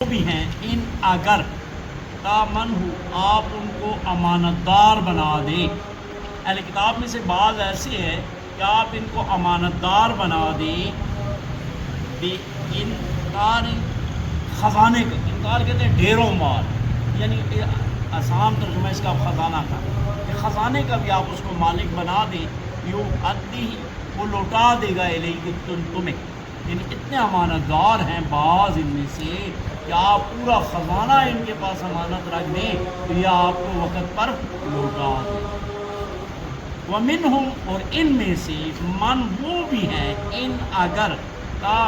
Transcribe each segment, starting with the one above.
بھی ہیں ان اگر تامن ہو آپ ان کو امانت دار بنا دیں. اہل کتاب میں سے بعض ایسے ہیں کہ آپ ان کو امانت دار بنا دیں بے انکار خزانے کا. انکار کہتے ہیں ڈھیروں مال، یعنی آسان ترجمہ اس کا خزانہ کا، کہ خزانے کا بھی آپ اس کو مالک بنا دیں. یوں ادی وہ لوٹا دے گا الیہ تمہیں. یعنی اتنے امانت دار ہیں بعض ان میں سے کہ آپ پورا خزانہ ان کے پاس امانت رکھ دیں تو یہ آپ کو وقت پر لوٹا دیں. وَمِنْهُمْ اور ان میں سے من وہ بھی ہیں ان اگر تا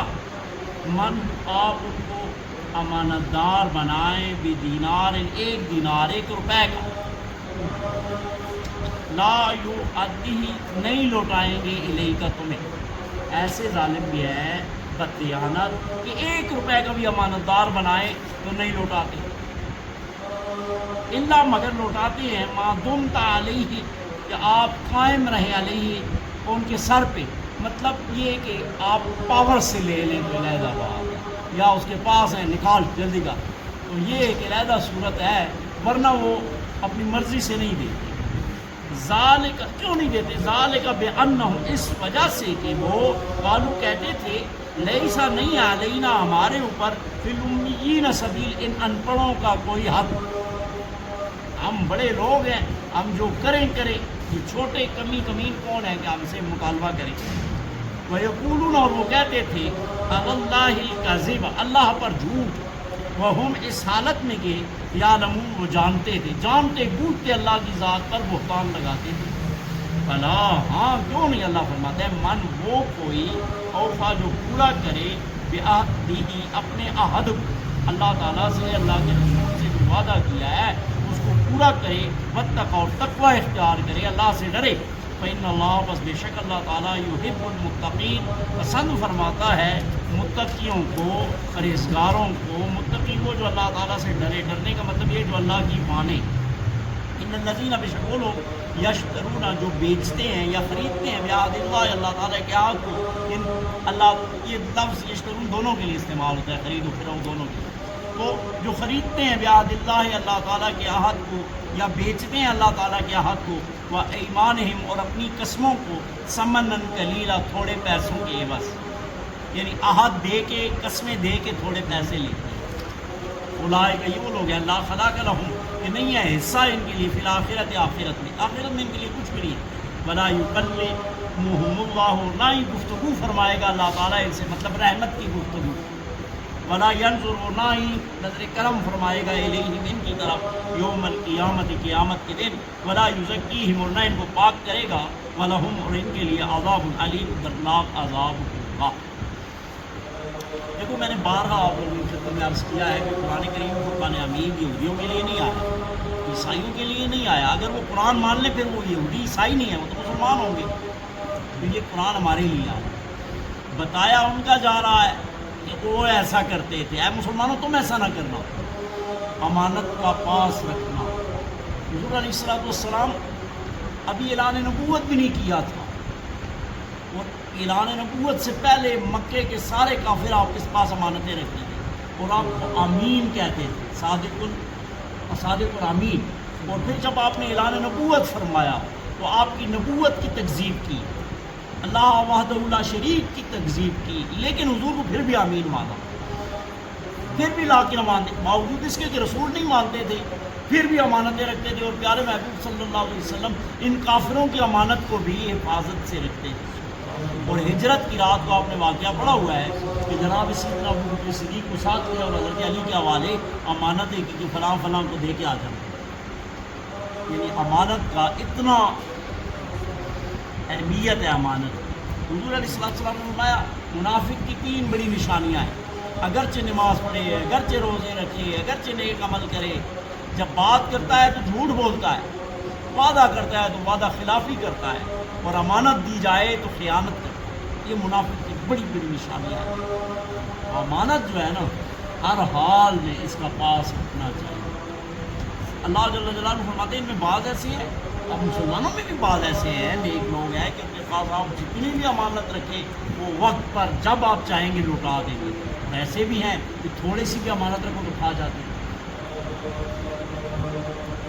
من آپ ان کو امانت دار بنائیں بھی دینار ایک دینار ایک روپے کا لا یؤدی نہیں لوٹائیں گے الیک تمہیں. ایسے ظالم بھی ہے بددیانت کہ ایک روپے کا بھی امانت دار بنائے تو نہیں لوٹاتے. الا مگر لوٹاتے ہیں ما دمت علیہ کہ آپ قائم رہے علیہ ان کے سر پہ. مطلب یہ کہ آپ پاور سے لے لیں تو علیحدہ بات ہے، یا اس کے پاس ہے نکال جلدی کا، تو یہ ایک علیحدہ صورت ہے، ورنہ وہ اپنی مرضی سے نہیں دیتے. ذالک کیوں نہیں دیتے؟ ذالک بانہم اس وجہ سے کہ وہ قالو کہتے تھے لیسا نہیں علینا ہمارے اوپر فی الامیین سبیل ان ان پڑھوں کا کوئی حق. ہم بڑے لوگ ہیں، ہم جو کریں یہ چھوٹے کمین کون ہیں کہ ہم سے مطالبہ کریں. وَيَقُولُونَ اور وہ کہتے تھے عَلَى اللَّهِ الْكَذِبَ اللہ پر جھوٹ. وَهُمْ اس حالت میں کہ یعلمون وہ جانتے تھے، جانتے بوجھتے اللہ کی ذات پر بہتان لگاتے تھے. بھلا ہاں کیوں نہیں، اللہ فرماتا ہے من وہ کوئی اوفا جو پورا کرے بعہدہ اپنے عہد کو، اللہ تعالیٰ سے اللہ کے رسول سے جو وعدہ کیا ہے اس کو پورا کرے، واتقوا اور تقوی اختیار کرے، اللہ سے ڈرے. فإن اللہ بس بے شک اللہ تعالیٰ یحب المتقین پسند فرماتا ہے متقیوں کو، پرہیزگاروں کو. متقی کو جو اللہ تعالیٰ سے ڈرے، ڈرنے کا مطلب یہ جو اللہ کی مانے. ان الذین بے شک وہ لوگ یشترون جو بیچتے ہیں یا خریدتے ہیں بعہد اللہ اللہ تعالیٰ کے عہد کو. ان اللہ یہ لفظ یشترون دونوں کے لیے استعمال ہوتا ہے، خرید و فروخت دونوں کے لیے. تو جو خریدتے ہیں بعہد اللہ اللہ تعالیٰ کے عہد کو یا بیچتے ہیں اللہ تعالیٰ کے عہد کو، وَأَيْمَانِهِمْ اور اپنی قسموں کو، ثمنًا قلیلا تھوڑے پیسوں کے عوض، یعنی عہد دے کے قسمیں دے کے تھوڑے پیسے لیتے ہیں. اولئک یہ وہ لوگ ہیں لا خلاق لہم کہ نہیں ہے حصہ ان کے لیے فی الآخرۃ آخرت میں، آخرت میں ان کے لیے کچھ بھی نہیں ہے. ولا یکلمہم اللہ نہ ہی گفتگو فرمائے گا اللہ تعالیٰ ان سے، مطلب رحمت کی گفتگو. ولا ینظر نہ ہی نظر کرم فرمائے گا الیہم ان کی طرف یوم القیامت قیامت کے دن. ولا یزکیہم اور نہ ان کو پاک کرے گا. ولہم اور ان کے لیے عذاب علیم دردناک عذاب ہوگا. دیکھو میں نے بارہا آپ لوگوں کی خدمت میں عرض کیا ہے کہ قرآن کریم فرقان حمید یہودیوں کے لیے نہیں آیا، عیسائیوں کے لیے نہیں آیا. اگر وہ قرآن مان لیں پھر وہ یہودی عیسائی نہیں ہے، وہ تو مسلمان ہوں گے. تو یہ قرآن ہمارے لیے آیا، بتایا ان کا جا رہا ہے کہ وہ ایسا کرتے تھے. اے مسلمانوں تم ایسا نہ کرنا، امانت کا پاس رکھنا. حضور علیہ السلام ابھی اعلان نبوت بھی نہیں کیا تھا، اور اعلان نبوت سے پہلے مکے کے سارے کافر آپ کے پاس امانتیں رکھتے تھے اور آپ کو امین کہتے تھے، صادق اور امین. اور پھر جب آپ نے اعلان نبوت فرمایا تو آپ کی نبوت کی تکذیب کی، اللہ وحدہ لا شریک کی تکذیب کی، لیکن حضور کو پھر بھی امین مانا، پھر بھی لا کے نہ مانتے، باوجود اس کے کہ رسول نہیں مانتے تھے پھر بھی امانتیں رکھتے تھے. اور پیارے محبوب صلی اللہ علیہ وسلم ان کافروں کی امانت کو بھی حفاظت سے رکھتے تھے. اور ہجرت کی رات کو آپ نے واقعہ پڑھا ہوا ہے کہ جناب سیدنا ابوبکر صدیق کو ساتھ کیا اور حضرت علی کے حوالے امانت ہے کہ فلاں فلاں کو دے کے آ جانا. یعنی امانت کا اتنا اہمیت ہے امانت. حضور علیہ السلام نے فرمایا منافق کی 3 بڑی نشانیاں ہیں، اگرچہ نماز پڑھے، اگرچہ روزے رکھے، اگرچہ نیک عمل کرے، جب بات کرتا ہے تو جھوٹ بولتا ہے، وعدہ کرتا ہے تو وعدہ خلافی کرتا ہے، اور امانت دی جائے تو خیانت کرتا ہے. یہ منافق کی بڑی بڑی نشانیاں ہیں. امانت جو ہے نا ہر حال میں اس کا پاس رکھنا چاہیے. اللہ جل جلالہ فرماتے ہیں ان میں بعض ایسے ہیں، اب مسلمانوں میں بھی بعض ایسے ہیں نیک لوگ ہیں کہ ان کے پاس آپ جتنی بھی امانت رکھیں وہ وقت پر جب آپ چاہیں گے لوٹا دیں گے. ایسے بھی ہیں کہ تھوڑی سی بھی امانت رکھو تو کھا جاتے ہیں.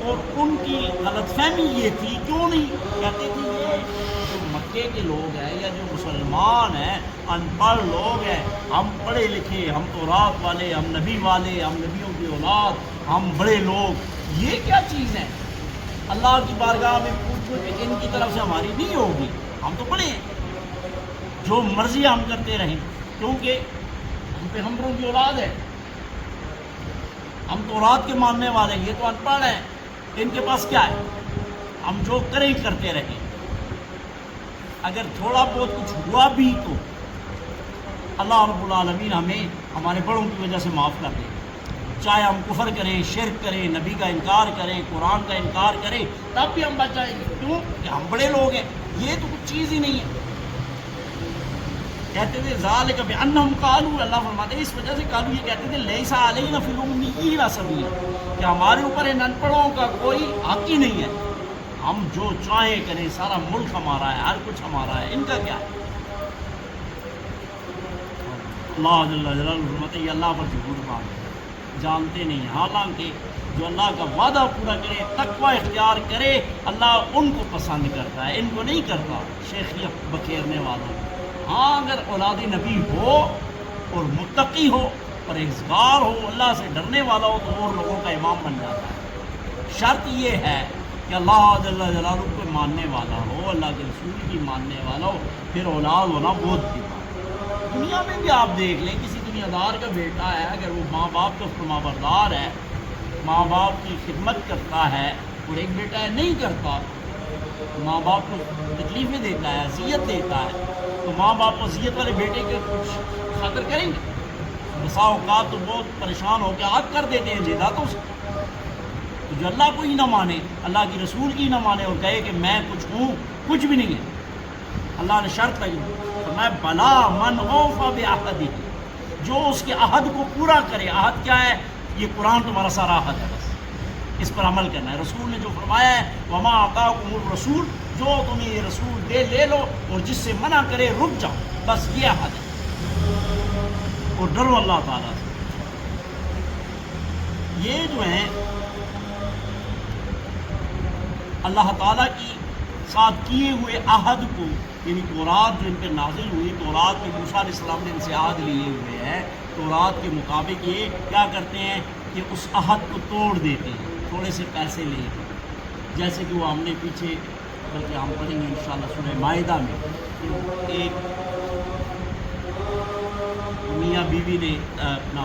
اور ان کی غلط فہمی یہ تھی، کیوں نہیں کہتے تھے یہ جو مکے کے لوگ ہیں یا جو مسلمان ہیں ان پڑھ لوگ ہیں، ہم پڑھے لکھے، ہم تورات والے، ہم نبی والے، ہم نبیوں کی اولاد، ہم بڑے لوگ، یہ کیا چیز ہے اللہ کی بارگاہ میں پوچھو کہ ان کی طرف سے ہماری نہیں ہوگی. ہم تو پڑھے ہیں، جو مرضی ہم کرتے رہیں، کیونکہ ہم پیغمبروں کی اولاد ہے، ہم تورات کے ماننے والے ہیں. یہ تو ان پڑھ ہیں، ان کے پاس کیا ہے؟ ہم جو کریں کرتے رہیں. اگر تھوڑا بہت کچھ ہوا بھی تو اللہ رب العالمین ہمیں ہمارے بڑوں کی وجہ سے معاف کر دے. چاہے ہم کفر کریں، شرک کریں، نبی کا انکار کریں، قرآن کا انکار کریں، تب بھی ہم بچ جائیں گے. کیوں کہ ہم بڑے لوگ ہیں. یہ تو کچھ چیز ہی نہیں ہے. کہتے تھے ذالک بانہم قالوا، اللہ فرماتے ہیں اس وجہ سے قالوا، یہ کہتے تھے لیس علینا فی الامیین سبیل، کہ ہمارے اوپر ان ان پڑھوں کا کوئی حق ہی نہیں ہے. ہم جو چاہیں کریں، سارا ملک ہمارا ہے، ہر کچھ ہمارا ہے، ان کا کیا ہے؟ اللہ جل جلالہ فرماتے ہیں یہ اللہ پر جھوٹ باندھتے ہیں، جانتے نہیں. حالانکہ جو اللہ کا وعدہ پورا کرے، تقوی اختیار کرے، اللہ ان کو پسند کرتا ہے، ان کو نہیں کرتا شیخیت بکھیرنے والوں. ہاں اگر اولاد نبی ہو اور متقی ہو، پرہیزگار ہو، اللہ سے ڈرنے والا ہو، تو اور لوگوں کا امام بن جاتا ہے. شرط یہ ہے کہ اللہ جل جلالہ کو ماننے والا ہو، اللہ کے رسول کی ماننے والا ہو، پھر اولاد ہونا بہت کی بات. دنیا میں بھی آپ دیکھ لیں، کسی دنیا دار کا بیٹا ہے، اگر وہ ماں باپ کا فرما بردار ہے، ماں باپ کی خدمت کرتا ہے، اور ایک بیٹا ہے نہیں کرتا، ماں باپ کو تکلیفیں دیتا ہے، اذیت دیتا ہے، تو ماں باپ اذیت والے بیٹے کے کچھ خاطر کریں گے؟ بسا اوقات تو بہت پریشان ہو کے آگ کر دیتے ہیں جیداتوں سے. تو جو اللہ کو ہی نہ مانے، اللہ کی رسول کی نہ مانے، اور کہے کہ میں کچھ ہوں، کچھ بھی نہیں ہے. اللہ نے شرط لگی تو میں بلا من اوفی بعہدہ، جو اس کے عہد کو پورا کرے. عہد کیا ہے؟ یہ قرآن تمہارا سارا عہد ہے، بس اس پر عمل کرنا ہے. رسول نے جو فرمایا ہے وما آتاکم الرسول، جو تمہیں یہ رسول دے لے لو، اور جس سے منع کرے رک جاؤ، بس یہ عہد ہے. اور ڈرو اللہ تعالیٰ سے. یہ جو ہیں اللہ تعالیٰ کی ساتھ کیے ہوئے عہد کو، یعنی تورات جو ان پہ نازل ہوئی، تورات میں موسیٰ علیہ السلام نے ان سے عہد لیے ہوئے ہیں، تورات کے مطابق یہ کیا کرتے ہیں کہ اس عہد کو توڑ دیتے ہیں، تھوڑے سے پیسے لے کے. جیسے کہ وہ ہم نے پیچھے، بلکہ ہم پڑھیں گے انشاءاللہ سورہ مائدہ میں، ایک میاں بیوی نے اپنا،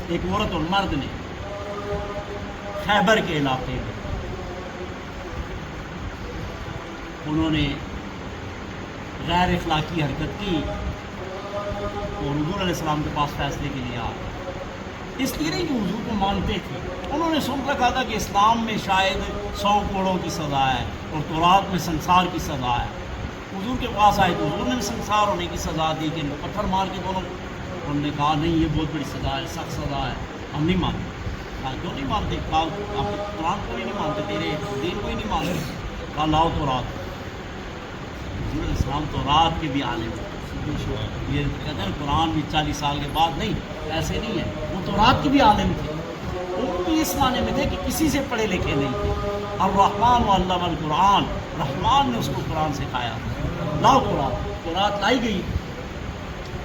ایک عورت اور مرد نے خیبر کے علاقے میں انہوں نے غیر اخلاقی حرکت کی، اور حضور علیہ السلام کے پاس فیصلے کے لیے آئے. اس لیے نہیں کہ حضور کو مانتے تھے، انہوں نے سن رکھا تھا کہ اسلام میں شاید 100 کوڑوں کی سزا ہے، اور تورات میں سنسار کی سزا ہے. حضور کے پاس آئے تو حضور نے سنسار ہونے کی سزا دی کہ پتھر مار کے دونوں. انہوں نے کہا نہیں، یہ بہت بڑی سزا ہے، سخت سزا ہے، ہم نہیں مانتے. کہا کیوں نہیں مانتے؟ کہا آپ قرآن کو ہی نہیں مانتے، تیرے دین کو ہی نہیں مانتے. کہا لاؤ تورات. حضور علیہ السلام تورات کے بھی عالم ہیں. یہ کہتے ہیں قرآن بھی 40 سال کے بعد نہیں، ایسے نہیں ہے، وہ تورات کے بھی عالم تھے. وہ بھی اس معنی میں تھے کہ کسی سے پڑھے لکھے نہیں تھے. الرحمن علم القرآن، رحمان نے اس کو قرآن سکھایا. لاؤ تورات. تورات لائی گئی،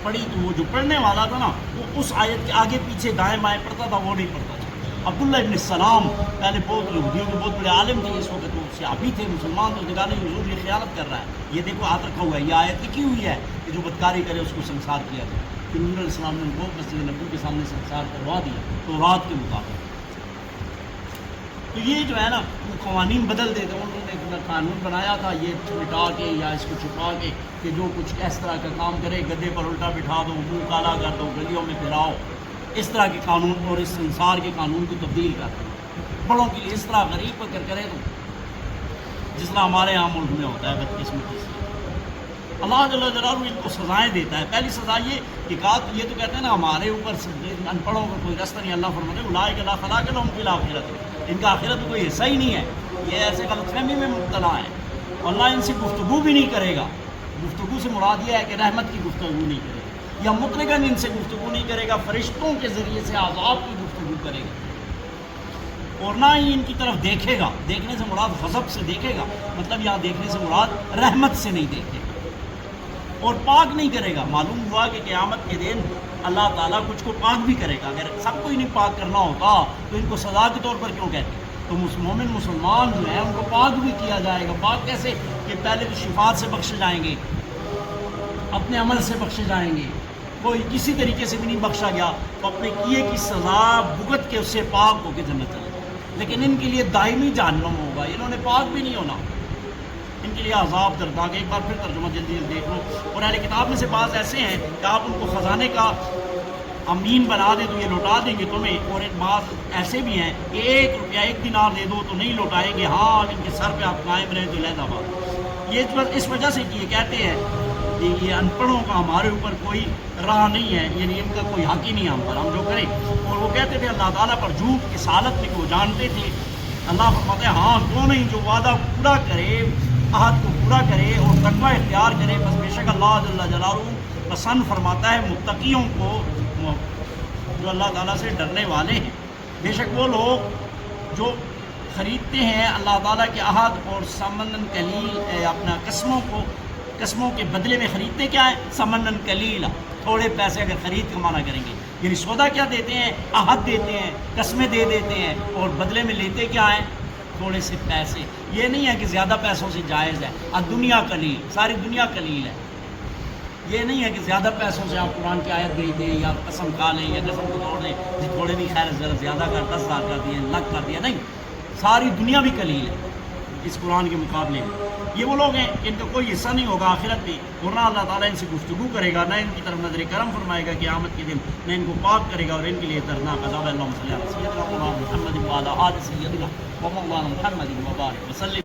پڑھی تو وہ جو پڑھنے والا تھا نا، وہ اس آیت کے آگے پیچھے دائیں بائیں پڑھتا تھا، وہ نہیں پڑھتا تھا. عبداللہ ابن السلام پہلے بہت یہودیوں کے بہت بڑے عالم تھے، اس وقت وہ صحابی تھے، مسلمان تو نگاہ نہیں، حضور یہ خیانت کر رہا ہے، یہ دیکھو ہاتھ رکھا ہوا ہے، یہ آیت لکھی ہوئی ہے کہ جو بدکاری کرے اس کو سنسار کیا جائے. پھر حضور علیہ السلام نے ان کو مسجد نبوی کے سامنے سنسار کروا دیا تورات کے مطابق. تو یہ جو ہے نا وہ قوانین بدل دیتے. انہوں نے ایک قانون بنایا تھا یہ مٹا کے یا اس کو چھپا کے کہ جو کچھ اس طرح کا کام کرے گدے پر الٹا بٹھا دو، منہ کالا کر دو، گلیوں میں پھراؤ، اس طرح کے قانون، اور اس سنسار کے قانون کو تبدیل کر دو بڑوں کے لیے. اس طرح غریب پکڑ کرے تو جس طرح ہمارے یہاں ملک میں ہوتا ہے بدقسمتی سے. اللہ جل جلالہ ان کو سزائیں دیتا ہے. پہلی سزا یہ کہ یہ تو کہتے ہیں نا ہمارے اوپر ان پڑھوں کا کوئی رستہ نہیں. اللہ فرماتے ہیں اولئک لا خلاق لهم فی الآخرۃ، ان کا آخرت میں کوئی حصہ ہی نہیں ہے. یہ ایسے غلط فہمی میں مبتلا ہے. اللہ ان سے گفتگو بھی نہیں کرے گا. گفتگو سے مراد یہ ہے کہ رحمت کی گفتگو نہیں کرے گا. یا مطلقاً ان سے گفتگو نہیں کرے گا، فرشتوں کے ذریعے سے عذاب کی گفتگو کرے گا، اور نہ ہی ان کی طرف دیکھے گا۔ دیکھنے سے مراد غضب سے دیکھے گا، مطلب یہاں دیکھنے سے مراد رحمت سے نہیں دیکھے گا، اور پاک نہیں کرے گا۔ معلوم ہوا کہ قیامت کے دن اللہ تعالیٰ کچھ کو پاک بھی کرے گا۔ اگر سب کو ہی نہیں پاک کرنا ہوتا تو ان کو سزا کے طور پر کیوں کہتے؟ تو مومن مسلمان جو ہیں ان کو پاک بھی کیا جائے گا۔ پاک کیسے؟ کہ پہلے تو شفاعت سے بخشے جائیں گے، اپنے عمل سے بخشے جائیں گے، کوئی کسی طریقے سے بھی نہیں بخشا گیا تو اپنے کیے کی سزا بھگت کے اس سے پاک ہو کے جنت چلے جائے۔ لیکن ان کے لیے دائمی جہنم ہوگا، انہوں نے پاک بھی نہیں ہونا، ان کے لیے عذاب دردناک۔ ایک بار پھر ترجمہ جلدی جلدی دیکھ لو۔ اور اہل کتاب میں سے بعض ایسے ہیں کہ آپ ان کو خزانے کا امین بنا دیں تو یہ لوٹا دیں گے تمہیں، اور ایک بعض ایسے بھی ہیں کہ 1 روپیہ 1 دینار دے دو تو نہیں لوٹائیں گے، ہاں ان کے سر پہ آپ قائم رہیں تو علیحدہ بات۔ یہ اس وجہ سے کہ یہ کہتے ہیں کہ یہ ان پڑھوں کا ہمارے اوپر کوئی راہ نہیں ہے، یعنی ان کا کوئی حق ہی نہیں ہم پر، ہم جو کریں۔ اور وہ کہتے تھے اللہ تعالیٰ پر جھوٹ اس حالت میں کہ وہ جانتے تھے۔ اللہ فرماتے ہیں ہاں کیوں نہیں، جو وعدہ پورا کرے، عہد کو پورا کرے اور تقوی اختیار کرے، بس بے شک اللہ جل جلالہ پسند فرماتا ہے متقیوں کو، جو اللہ تعالیٰ سے ڈرنے والے ہیں۔ بے شک وہ لوگ جو خریدتے ہیں اللہ تعالیٰ کے عہد اور سمنن قلیل، اپنا قسموں کے بدلے میں خریدتے کیا ہے؟ سمنن قلیل، تھوڑے پیسے اگر خرید کے مانا کریں گے، یعنی سودا کیا دیتے ہیں؟ عہد دیتے ہیں، قسمیں دے دیتے ہیں، اور بدلے میں لیتے کیا ہیں؟ تھوڑے سے پیسے۔ یہ نہیں ہے کہ زیادہ پیسوں سے جائز ہے، دنیا قلیل، ساری دنیا قلیل ہے۔ یہ نہیں ہے کہ زیادہ پیسوں سے آپ قرآن کی آیت بھیج دیں یا قسم کھا لیں یا قسم کو توڑ دیں، جی تھوڑے نہیں، خیر ذرا زیادہ کر 10,000 کر دیا، لاکھ کر دیا، نہیں، ساری دنیا بھی قلیل ہے اس قرآن کے مقابلے میں۔ یہ وہ لوگ ہیں کہ ان کا کوئی حصہ نہیں ہوگا آخرت میں، ورنہ اللہ تعالیٰ ان سے گفتگو کرے گا، نہ ان کی طرف نظر کرم فرمائے گا قیامت کے دن، نہ ان کو پاک کرے گا، اور ان کے لیے دردناک عذاب ہے۔ اللہم صلی علی سیدنا محمد وعلی آل سیدنا و مولانا محمد وبارک وسلم۔